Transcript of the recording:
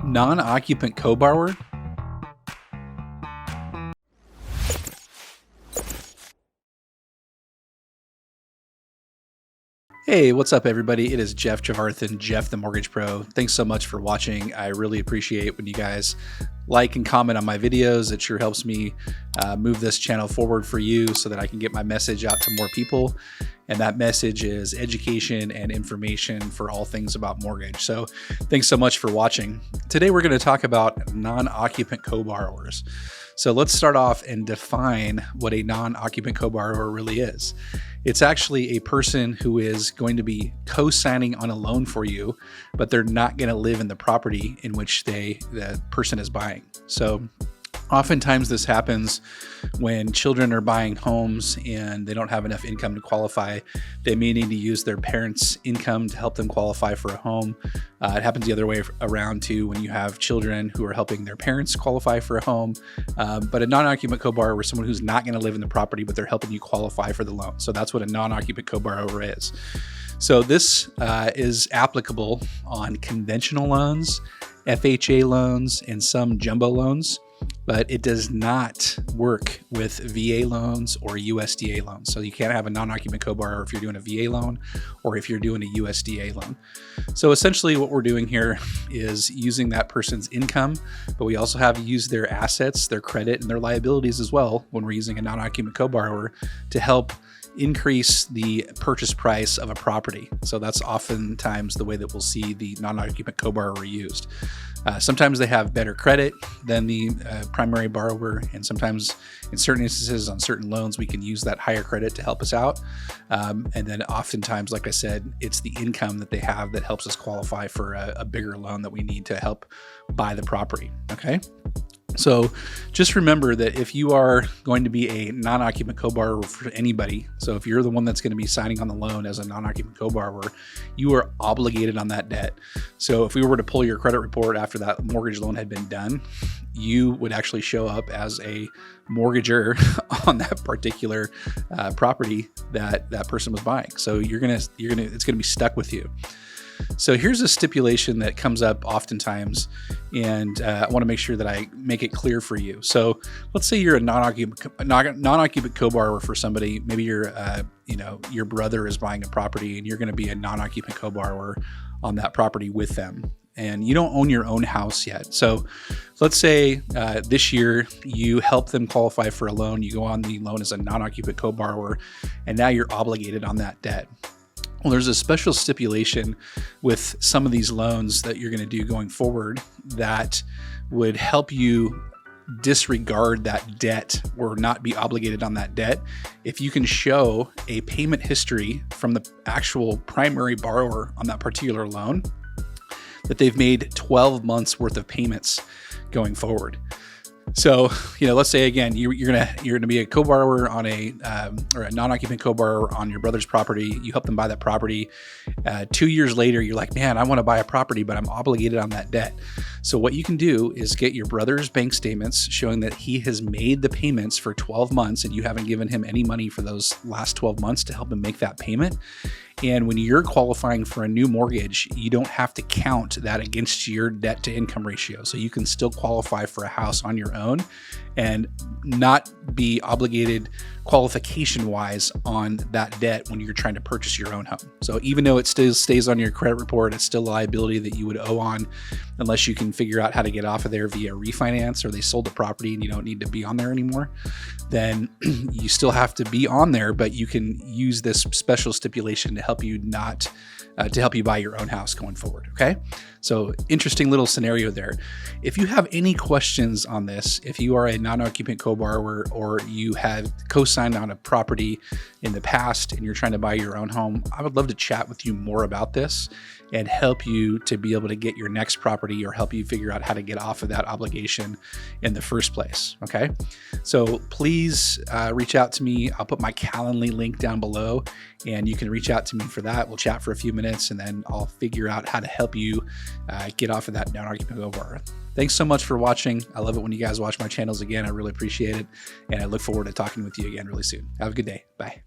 Non-Occupant Co-Borrower? Hey, what's up everybody? It is Jeff Javarthan, Jeff the Mortgage Pro. Thanks so much for watching. I really appreciate when you guys like and comment on my videos. It sure helps me move this channel forward for you so that I can get my message out to more people. And that message is education and information for all things about mortgage. So thanks so much for watching. Today we're going to talk about non-occupant co-borrowers. So let's start off and define what a non-occupant co-borrower really is. It's actually a person who is going to be co-signing on a loan for you, but they're not going to live in the property in which the person is buying. So oftentimes this happens when children are buying homes and they don't have enough income to qualify. They may need to use their parents' income to help them qualify for a home. It happens the other way around too when you have children who are helping their parents qualify for a home. But a non-occupant co-borrower is someone who's not going to live in the property, but they're helping you qualify for the loan. So that's what a non-occupant co-borrower is. So this is applicable on conventional loans, FHA loans, and some jumbo loans, but it does not work with VA loans or USDA loans. So you can't have a non-occupant co-borrower if you're doing a VA loan or if you're doing a USDA loan. So essentially what we're doing here is using that person's income, but we also have to use their assets, their credit, and their liabilities as well when we're using a non-occupant co-borrower to help increase the purchase price of a property. So that's oftentimes the way that we'll see the non-occupant co-borrower used. Sometimes they have better credit than the primary borrower, and sometimes in certain instances on certain loans we can use that higher credit to help us out. And then oftentimes, like I said, it's the income that they have that helps us qualify for a bigger loan that we need to help buy the property. Okay. So just remember that if you are going to be a non-occupant co-borrower for anybody, so if you're the one that's going to be signing on the loan as a non-occupant co-borrower, you are obligated on that debt. So if we were to pull your credit report after that mortgage loan had been done, you would actually show up as a mortgager on that particular property that that person was buying. So it's gonna be stuck with you. So here's a stipulation that comes up oftentimes, and I want to make sure that I make it clear for you. So let's say you're a non-occupant co-borrower for somebody. Maybe your brother is buying a property and you're going to be a non-occupant co-borrower on that property with them. And you don't own your own house yet. So let's say this year you help them qualify for a loan. You go on the loan as a non-occupant co-borrower, and now you're obligated on that debt. Well, there's a special stipulation with some of these loans that you're going to do going forward that would help you disregard that debt or not be obligated on that debt if you can show a payment history from the actual primary borrower on that particular loan that they've made 12 months worth of payments going forward. So, let's say again, you're gonna be a co-borrower on or a non-occupant co-borrower on your brother's property. You help them buy that property. 2 years later, you're like, man, I want to buy a property, but I'm obligated on that debt. So what you can do is get your brother's bank statements showing that he has made the payments for 12 months and you haven't given him any money for those last 12 months to help him make that payment. And when you're qualifying for a new mortgage, you don't have to count that against your debt to income ratio. So you can still qualify for a house on your own and not be obligated qualification wise on that debt when you're trying to purchase your own home. So even though it still stays on your credit report, it's still a liability that you would owe on unless you can figure out how to get off of there via refinance, or they sold the property and you don't need to be on there anymore, then you still have to be on there, but you can use this special stipulation to help you buy your own house going forward. Okay. So interesting little scenario there. If you have any questions on this, if you are a non-occupant co-borrower or you have co-signed on a property in the past and you're trying to buy your own home, I would love to chat with you more about this and help you to be able to get your next property or help you figure out how to get off of that obligation in the first place. Okay. So please reach out to me. I'll put my Calendly link down below and you can reach out to me for that. We'll chat for a few minutes and then I'll figure out how to help you get off of that non-occupant co-borrower. Thanks so much for watching. I love it when you guys watch my channels again. I really appreciate it. And I look forward to talking with you again really soon. Have a good day. Bye.